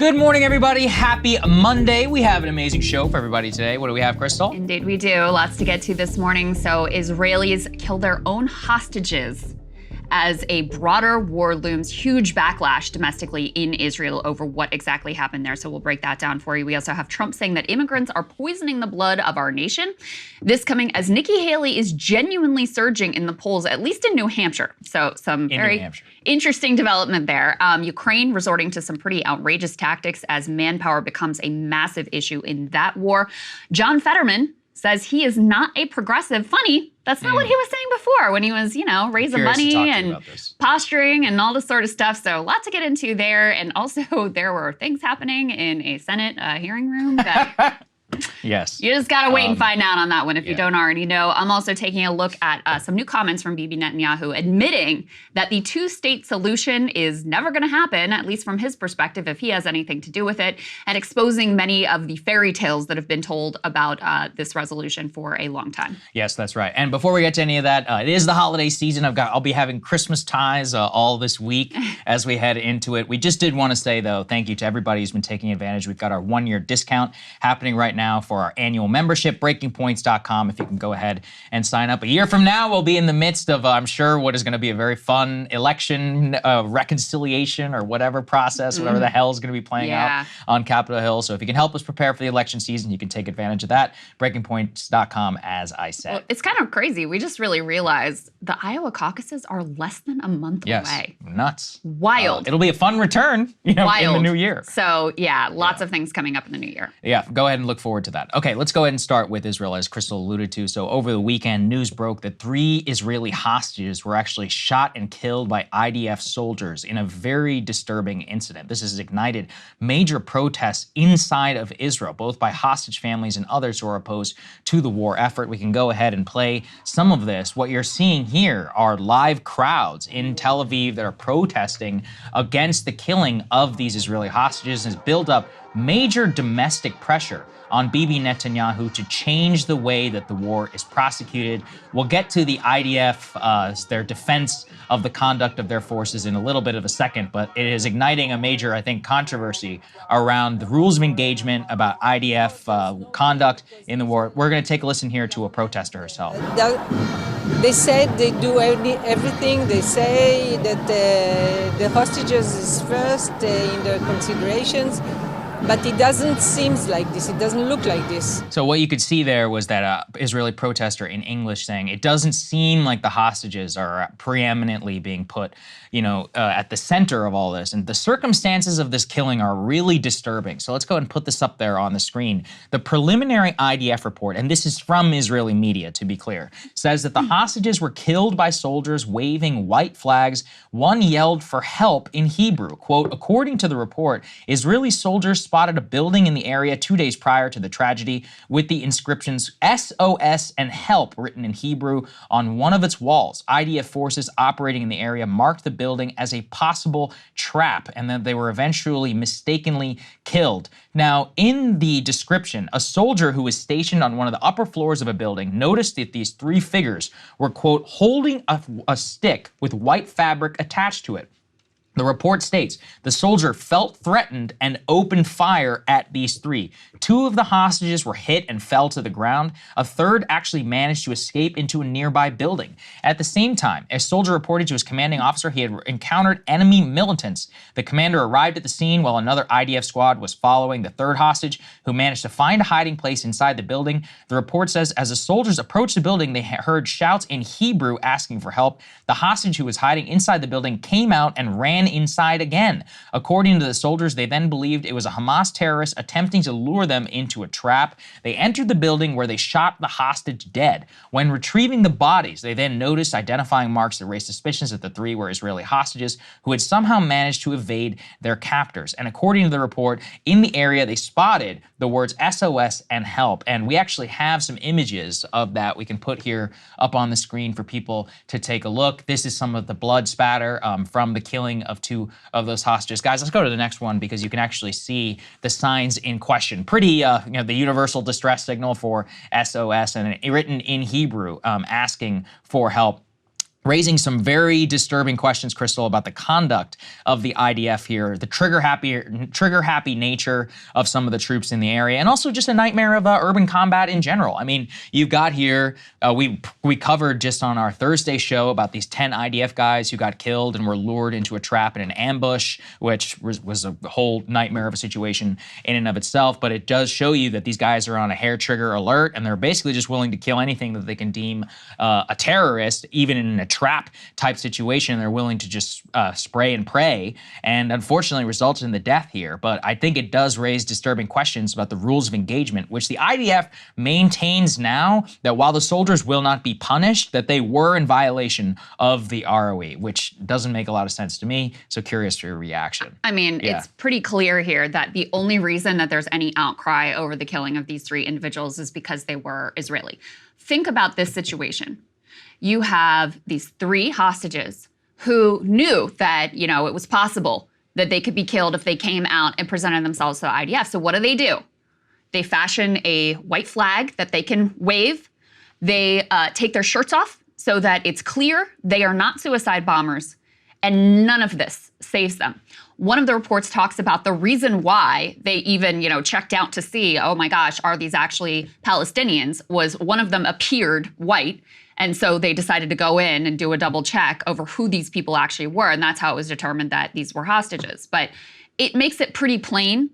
Good morning, everybody. Happy Monday. We have an amazing show for everybody today. What do we have, Krystal? Indeed we do. Lots to get to this morning. So Israelis kill their own hostages as a broader war looms. Huge backlash domestically in Israel over what exactly happened there. So we'll break that down for you. We also have Trump saying that immigrants are poisoning the blood of our nation. This coming as Nikki Haley is genuinely surging in the polls, at least in New Hampshire. So some very interesting development there. Ukraine resorting to some pretty outrageous tactics as manpower becomes a massive issue in that war. John Fetterman says he is not a progressive. Funny, that's not what he was saying before when he was, raising money and posturing and all this sort of stuff. So a lot to get into there. And also there were things happening in a Senate hearing room that yes, you just got to wait and find out on that one if you don't already know. I'm also taking a look at some new comments from Bibi Netanyahu admitting that the two-state solution is never going to happen, at least from his perspective, if he has anything to do with it, and exposing many of the fairy tales that have been told about this resolution for a long time. Yes, that's right. And before we get to any of that, it is the holiday season. I'll be having Christmas ties all this week as we head into it. We just did want to say, though, thank you to everybody who's been taking advantage. We've got our one-year discount happening right now for our annual membership, breakingpoints.com. If you can go ahead and sign up. A year from now, we'll be in the midst of, I'm sure, what is going to be a very fun election reconciliation or whatever process, whatever the hell is going to be playing out on Capitol Hill. So if you can help us prepare for the election season, you can take advantage of that. Breakingpoints.com, as I said. Well, it's kind of crazy. We just really realized the Iowa caucuses are less than a month away. Nuts. Wild. It'll be a fun return, in the new year. So lots of things coming up in the new year. Yeah, go ahead and look forward to that. Okay, let's go ahead and start with Israel, as Krystal alluded to. So over the weekend, news broke that 3 Israeli hostages were actually shot and killed by IDF soldiers in a very disturbing incident. This has ignited major protests inside of Israel, both by hostage families and others who are opposed to the war effort. We can go ahead and play some of this. What you're seeing here are live crowds in Tel Aviv that are protesting against the killing of these Israeli hostages, and has built up major domestic pressure on Bibi Netanyahu to change the way that the war is prosecuted. We'll get to the IDF, their defense of the conduct of their forces in a little bit of a second, but it is igniting a major, I think, controversy around the rules of engagement about IDF conduct in the war. We're going to take a listen here to a protester herself. They said they do everything. They say that the hostages is first in their considerations. But it doesn't seem like this. It doesn't look like this. So what you could see there was that Israeli protester in English saying, it doesn't seem like the hostages are preeminently being put, at the center of all this. And the circumstances of this killing are really disturbing. So let's go ahead and put this up there on the screen. The preliminary IDF report, and this is from Israeli media, to be clear, says that the hostages were killed by soldiers waving white flags. One yelled for help in Hebrew. Quote, according to the report, Israeli soldiers spotted a building in the area 2 days prior to the tragedy with the inscriptions SOS and help written in Hebrew on one of its walls. IDF forces operating in the area marked the building as a possible trap, and then they were eventually mistakenly killed. Now, in the description, a soldier who was stationed on one of the upper floors of a building noticed that these 3 figures were, quote, holding a stick with white fabric attached to it. The report states the soldier felt threatened and opened fire at these 3. 2 of the hostages were hit and fell to the ground. A third actually managed to escape into a nearby building. At the same time, a soldier reported to his commanding officer he had encountered enemy militants. The commander arrived at the scene while another IDF squad was following the third hostage, who managed to find a hiding place inside the building. The report says as the soldiers approached the building, they heard shouts in Hebrew asking for help. The hostage who was hiding inside the building came out and ran inside again. According to the soldiers, they then believed it was a Hamas terrorist attempting to lure them into a trap. They entered the building where they shot the hostage dead. When retrieving the bodies, they then noticed identifying marks that raised suspicions that the 3 were Israeli hostages who had somehow managed to evade their captors. And according to the report, in the area they spotted the words SOS and help. And we actually have some images of that we can put here up on the screen for people to take a look. This is some of the blood spatter from the killing of 2 of those hostages. Guys, let's go to the next one because you can actually see the signs in question. Pretty, the universal distress signal for SOS and written in Hebrew asking for help. raising some very disturbing questions, Krystal, about the conduct of the IDF here, the trigger-happy nature of some of the troops in the area, and also just a nightmare of urban combat in general. I mean, you've got here, we covered just on our Thursday show about these 10 IDF guys who got killed and were lured into a trap in an ambush, which was a whole nightmare of a situation in and of itself. But it does show you that these guys are on a hair trigger alert, and they're basically just willing to kill anything that they can deem a terrorist, even in a trap type situation. They're willing to just spray and pray, and unfortunately resulted in the death here. But I think it does raise disturbing questions about the rules of engagement, which the IDF maintains now that while the soldiers will not be punished, that they were in violation of the ROE, which doesn't make a lot of sense to me. So curious for your reaction. I mean, it's pretty clear here that the only reason that there's any outcry over the killing of these 3 individuals is because they were Israeli. Think about this situation. You have these 3 hostages who knew that, you know, it was possible that they could be killed if they came out and presented themselves to the IDF. So what do? They fashion a white flag that they can wave. They take their shirts off so that it's clear they are not suicide bombers, and none of this saves them. One of the reports talks about the reason why they even, you know, checked out to see, oh my gosh, are these actually Palestinians, was one of them appeared white. And so they decided to go in and do a double check over who these people actually were. And that's how it was determined that these were hostages. But it makes it pretty plain.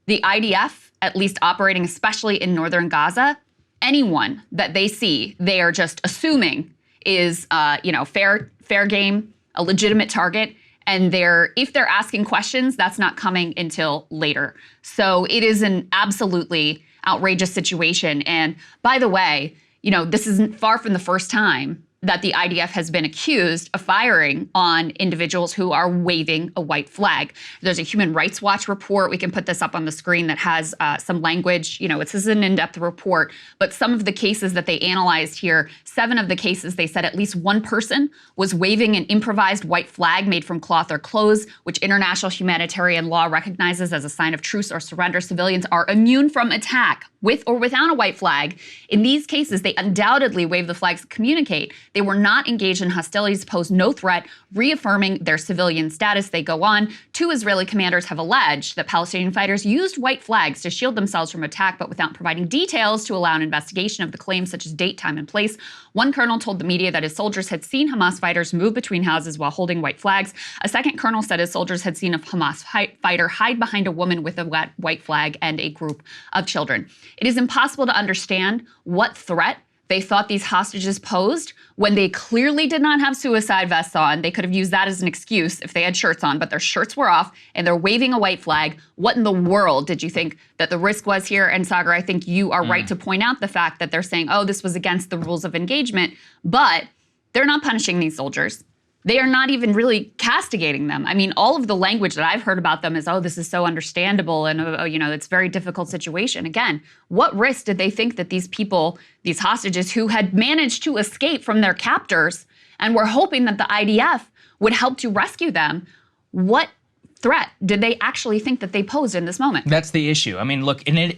The IDF, at least operating especially in northern Gaza, anyone that they see, they are just assuming is, fair game, a legitimate target. And if they're asking questions, that's not coming until later. So it is an absolutely outrageous situation. And by the way, you know, this isn't far from the first time that the IDF has been accused of firing on individuals who are waving a white flag. There's a Human Rights Watch report. We can put this up on the screen that has some language. You know, this is an in-depth report, but some of the cases that they analyzed here, 7 of the cases, they said at least one person was waving an improvised white flag made from cloth or clothes, which international humanitarian law recognizes as a sign of truce or surrender. Civilians are immune from attack with or without a white flag. In these cases, they undoubtedly wave the flags to communicate. They were not engaged in hostilities, posed no threat, reaffirming their civilian status. They go on. 2 Israeli commanders have alleged that Palestinian fighters used white flags to shield themselves from attack, but without providing details to allow an investigation of the claims, such as date, time, and place. One colonel told the media that his soldiers had seen Hamas fighters move between houses while holding white flags. A second colonel said his soldiers had seen a Hamas fighter hide behind a woman with a white flag and a group of children. It is impossible to understand what threat they thought these hostages posed when they clearly did not have suicide vests on. They could have used that as an excuse if they had shirts on, but their shirts were off and they're waving a white flag. What in the world did you think that the risk was here? And Saagar, I think you are right to point out the fact that they're saying, oh, this was against the rules of engagement, but they're not punishing these soldiers. They are not even really castigating them. I mean, all of the language that I've heard about them is, oh, this is so understandable and, it's a very difficult situation. Again, what risk did they think that these people, these hostages who had managed to escape from their captors and were hoping that the IDF would help to rescue them, what threat did they actually think that they posed in this moment? That's the issue. I mean, look, and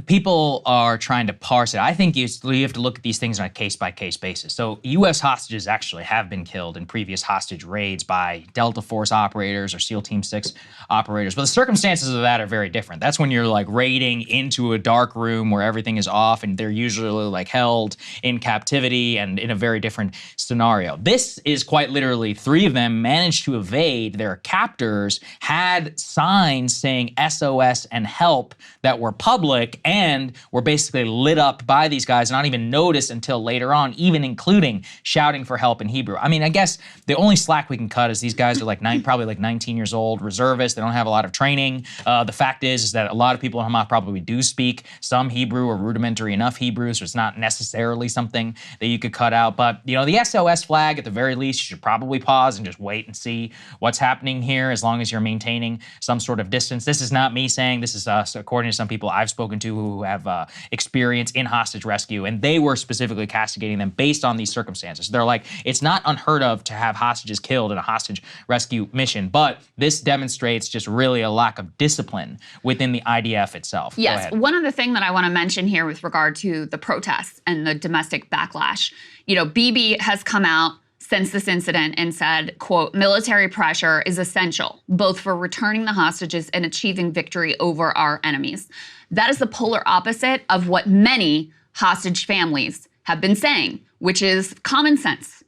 people are trying to parse it. I think you have to look at these things on a case-by-case basis. So U.S. hostages actually have been killed in previous hostage raids by Delta Force operators or SEAL Team 6 operators. But the circumstances of that are very different. That's when you're like raiding into a dark room where everything is off and they're usually like held in captivity and in a very different scenario. This is quite literally 3 of them managed to evade their captors, had signs saying SOS and help that were public and were basically lit up by these guys, not even noticed until later on, even including shouting for help in Hebrew. I mean, I guess the only slack we can cut is these guys are probably 19 years old, reservists. They don't have a lot of training. The fact is that a lot of people in Hamas probably do speak some Hebrew or rudimentary enough Hebrew, so it's not necessarily something that you could cut out. But, the SOS flag, at the very least, you should probably pause and just wait and see what's happening here as long as you're maintaining some sort of distance. This is not me saying, this is according to some people I've spoken to who have experience in hostage rescue, and they were specifically castigating them based on these circumstances. They're like, it's not unheard of to have hostages killed in a hostage rescue mission, but this demonstrates just really a lack of discipline within the IDF itself. Yes, one other thing that I want to mention here with regard to the protests and the domestic backlash. Bibi has come out since this incident and said, quote, military pressure is essential, both for returning the hostages and achieving victory over our enemies. That is the polar opposite of what many hostage families have been saying, which is common sense.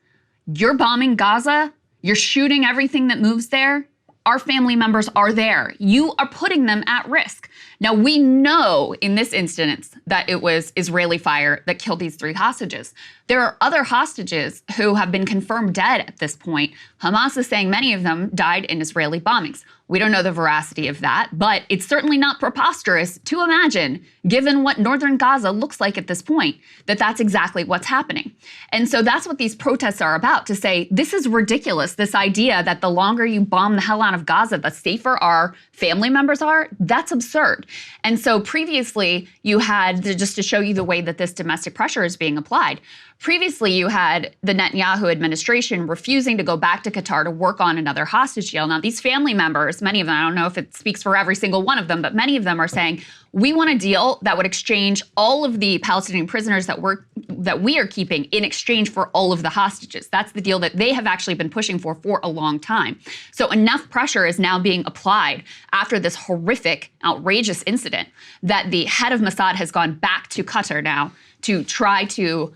You're bombing Gaza, you're shooting everything that moves there, our family members are there. You are putting them at risk. Now, we know in this instance that it was Israeli fire that killed these 3 hostages. There are other hostages who have been confirmed dead at this point. Hamas is saying many of them died in Israeli bombings. We don't know the veracity of that, but it's certainly not preposterous to imagine, given what northern Gaza looks like at this point, that that's exactly what's happening. And so that's what these protests are about, to say, this is ridiculous, this idea that the longer you bomb the hell out of Gaza, the safer our family members are. That's absurd. And so previously you had, just to show you the way that this domestic pressure is being applied, previously you had the Netanyahu administration refusing to go back to Qatar to work on another hostage deal. Now, these family members, many of them, I don't know if it speaks for every single one of them, but many of them are saying, we want a deal that would exchange all of the Palestinian prisoners that we are keeping in exchange for all of the hostages. That's the deal that they have actually been pushing for a long time. So enough pressure is now being applied after this horrific, outrageous incident that the head of Mossad has gone back to Qatar now to try to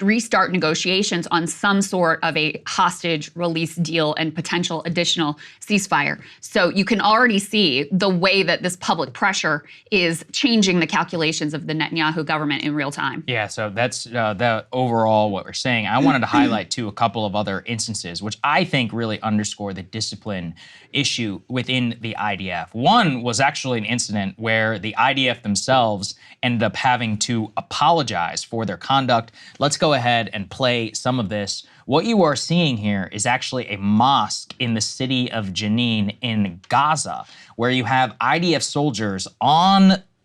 restart negotiations on some sort of a hostage release deal and potential additional ceasefire. So you can already see the way that this public pressure is changing the calculations of the Netanyahu government in real time. Yeah, so that's the overall what we're saying. I wanted to highlight too a couple of other instances which I think really underscore the discipline issue within the IDF. One was actually an incident where the IDF themselves ended up having to apologize for their conduct. Let's go ahead and play some of this. What you are seeing here is actually a mosque in the city of Jenin in Gaza, where you have IDF soldiers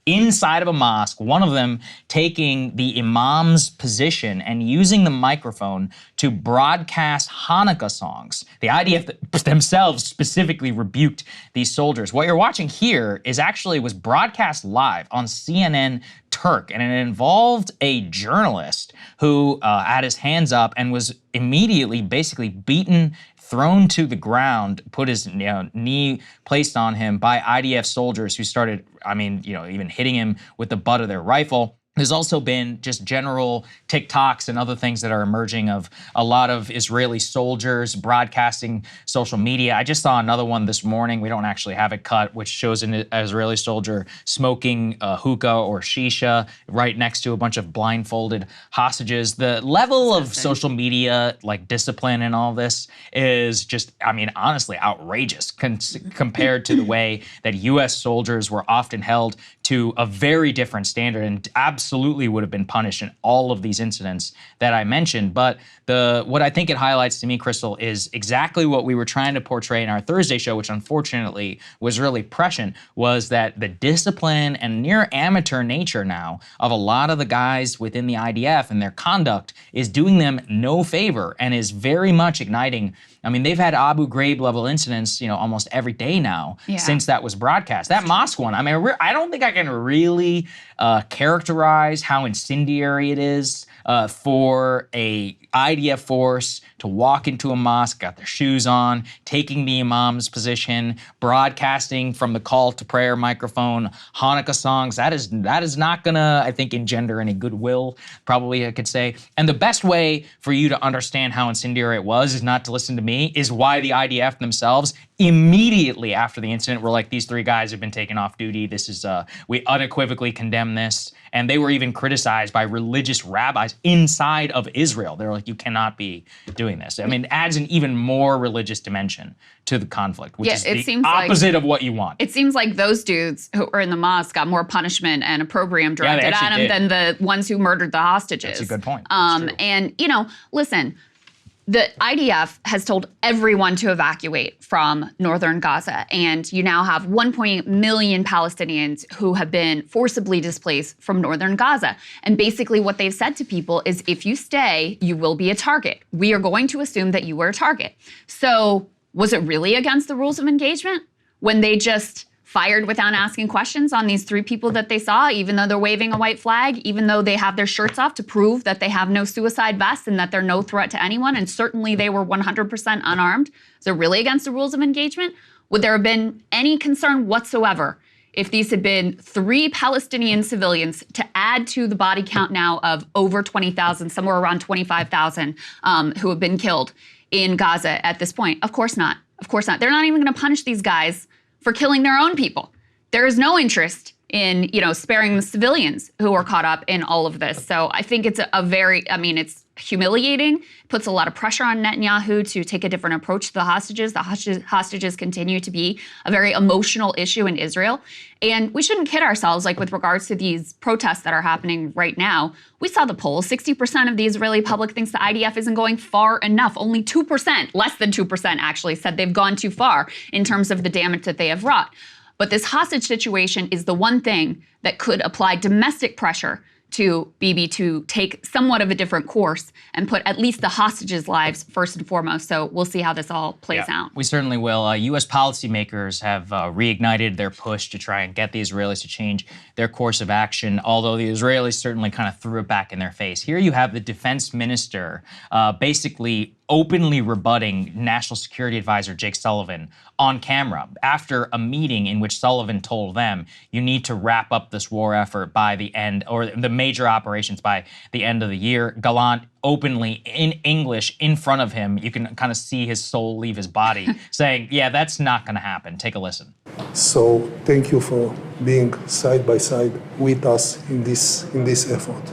inside of a mosque, one of them taking the imam's position and using the microphone to broadcast Hanukkah songs. The IDF themselves specifically rebuked these soldiers. What you're watching here was broadcast live on CNN Turk, and it involved a journalist who had his hands up and was immediately basically beaten, thrown to the ground, put his knee placed on him by IDF soldiers who started, even hitting him with the butt of their rifle. There's also been just general TikToks and other things that are emerging of a lot of Israeli soldiers broadcasting social media. I just saw another one this morning. We don't actually have it cut, which shows an Israeli soldier smoking hookah or shisha right next to a bunch of blindfolded hostages. The level of social media, like discipline and all this, is just, honestly outrageous compared to the way that U.S. soldiers were often held to a very different standard and absolutely would have been punished in all of these incidents that I mentioned. But what I think it highlights to me, Krystal, is exactly what we were trying to portray in our Thursday show, which unfortunately was really prescient, was that the discipline and near amateur nature now of a lot of the guys within the IDF and their conduct is doing them no favor and is very much igniting. They've had Abu Ghraib level incidents, almost every day now since that was broadcast. That mosque one, I don't think I can really characterize how incendiary it is for a IDF force to walk into a mosque, got their shoes on, taking the imam's position, broadcasting from the call to prayer microphone Hanukkah songs. That is not gonna, I think, engender any goodwill, probably I could say. And the best way for you to understand how incendiary it was is not to listen to me, is why the IDF themselves immediately after the incident were like, these 3 guys have been taken off duty. This is, we unequivocally condemn this. And they were even criticized by religious rabbis inside of Israel. They're like, you cannot be doing this. It adds an even more religious dimension to the conflict, which is the opposite of what you want. It seems like those dudes who were in the mosque got more punishment and opprobrium directed at them than the ones who murdered the hostages. That's a good point. And, listen, the IDF has told everyone to evacuate from northern Gaza, and you now have 1.1 million Palestinians who have been forcibly displaced from northern Gaza. And basically what they've said to people is, if you stay, you will be a target. We are going to assume that you were a target. So was it really against the rules of engagement when they just fired without asking questions on these 3 people that they saw, even though they're waving a white flag, even though they have their shirts off to prove that they have no suicide vests and that they're no threat to anyone, and certainly they were 100% unarmed. So really against the rules of engagement. Would there have been any concern whatsoever if these had been 3 Palestinian civilians to add to the body count now of over 20,000, somewhere around 25,000 who have been killed in Gaza at this point? Of course not. Of course not. They're not even going to punish these guys for killing their own people. There is no interest in, sparing the civilians who are caught up in all of this. So I think it's it's humiliating, puts a lot of pressure on Netanyahu to take a different approach to the hostages. The hostages continue to be a very emotional issue in Israel. And we shouldn't kid ourselves, like with regards to these protests that are happening right now. We saw the polls. 60% of the Israeli public thinks the IDF isn't going far enough. Only 2%, less than 2% actually, said they've gone too far in terms of the damage that they have wrought. But this hostage situation is the one thing that could apply domestic pressure to Bibi to take somewhat of a different course and put at least the hostages' lives first and foremost. So we'll see how this all plays out. We certainly will. U.S. policymakers have reignited their push to try and get the Israelis to change their course of action, although the Israelis certainly kind of threw it back in their face. Here you have the defense minister basically openly rebutting National Security Advisor Jake Sullivan on camera after a meeting in which Sullivan told them, you need to wrap up this war effort by the end, or the major operations by the end of the year. Gallant openly in English in front of him, you can kind of see his soul leave his body, saying, yeah, that's not going to happen. Take a listen. So thank you for being side by side with us in this effort.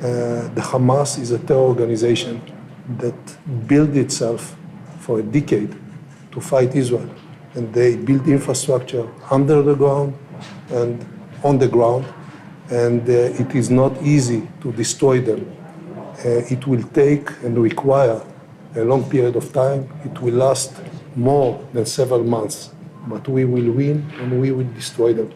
The Hamas is a terror organization that built itself for a decade to fight Israel. And they built infrastructure under the ground and on the ground. And it is not easy to destroy them. It will take and require a long period of time. It will last more than several months. But we will win and we will destroy them.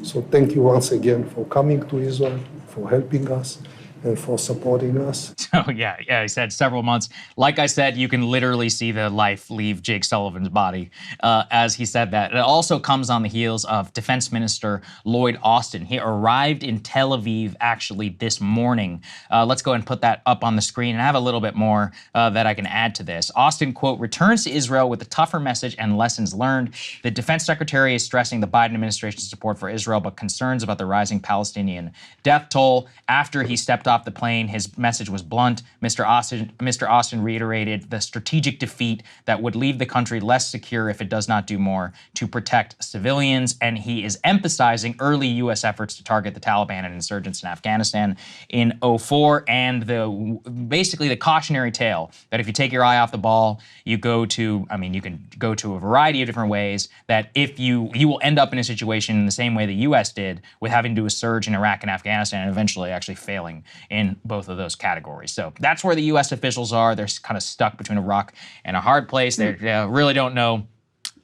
So thank you once again for coming to Israel, for helping us, and for supporting us. So yeah, he said several months. Like I said, you can literally see the life leave Jake Sullivan's body as he said that. It also comes on the heels of Defense Minister Lloyd Austin. He arrived in Tel Aviv actually this morning. Let's go ahead and put that up on the screen, and I have a little bit more that I can add to this. Austin, quote, returns to Israel with a tougher message and lessons learned. The defense secretary is stressing the Biden administration's support for Israel, but concerns about the rising Palestinian death toll. After he stepped off the plane, his message was blunt. Mr. Austin reiterated the strategic defeat that would leave the country less secure if it does not do more to protect civilians. And he is emphasizing early U.S. efforts to target the Taliban and insurgents in Afghanistan in 2004, and basically the cautionary tale that if you take your eye off the ball, you can go to a variety of different ways, that if you will end up in a situation in the same way the U.S. did, with having to do a surge in Iraq and Afghanistan and eventually actually failing in both of those categories. So that's where the U.S. officials are. They're kind of stuck between a rock and a hard place. They really don't know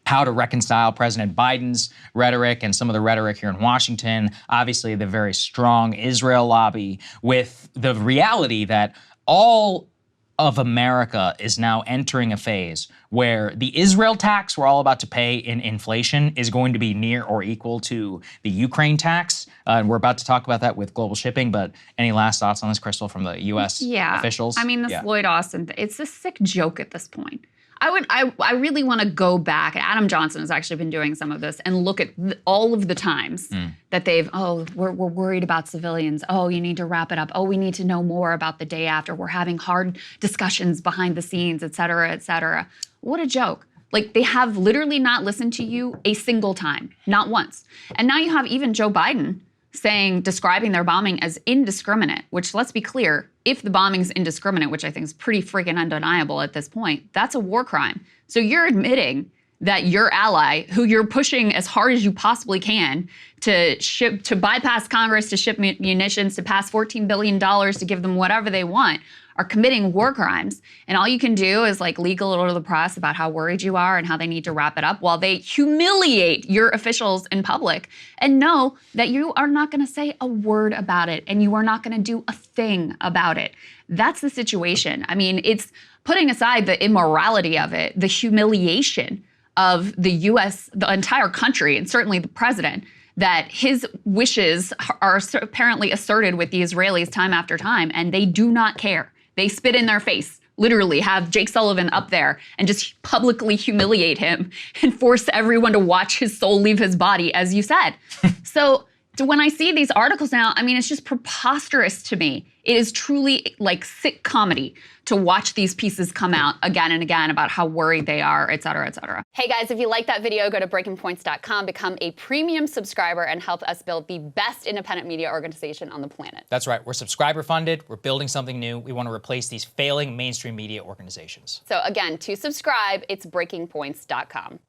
how to reconcile President Biden's rhetoric and some of the rhetoric here in Washington, obviously the very strong Israel lobby, with the reality that all of America is now entering a phase where the Israel tax we're all about to pay in inflation is going to be near or equal to the Ukraine tax. And we're about to talk about that with global shipping. But any last thoughts on this, Krystal, from the U.S. officials? I mean, this Lloyd Austin, it's a sick joke at this point. I really want to go back. Adam Johnson has actually been doing some of this and look at all of the times that we're worried about civilians. Oh, you need to wrap it up. Oh, we need to know more about the day after. We're having hard discussions behind the scenes, et cetera, et cetera. What a joke. Like, they have literally not listened to you a single time, not once. And now you have even Joe Biden describing their bombing as indiscriminate, which, let's be clear, if the bombing is indiscriminate, which I think is pretty freaking undeniable at this point, that's a war crime. So you're admitting that your ally, who you're pushing as hard as you possibly can to bypass Congress, to ship munitions, to pass $14 billion to give them whatever they want, are committing war crimes. And all you can do is leak a little to the press about how worried you are and how they need to wrap it up while they humiliate your officials in public, and know that you are not going to say a word about it and you are not going to do a thing about it. That's the situation. I mean, it's putting aside the immorality of it, the humiliation of the US, the entire country, and certainly the president, that his wishes are apparently asserted with the Israelis time after time, and they do not care. They spit in their face, literally have Jake Sullivan up there and just publicly humiliate him and force everyone to watch his soul leave his body, as you said. So when I see these articles now, I mean, it's just preposterous to me. It is truly like sick comedy to watch these pieces come out again and again about how worried they are, et cetera, et cetera. Hey guys, if you like that video, go to breakingpoints.com, become a premium subscriber, and help us build the best independent media organization on the planet. That's right. We're subscriber funded. We're building something new. We want to replace these failing mainstream media organizations. So again, to subscribe, it's breakingpoints.com.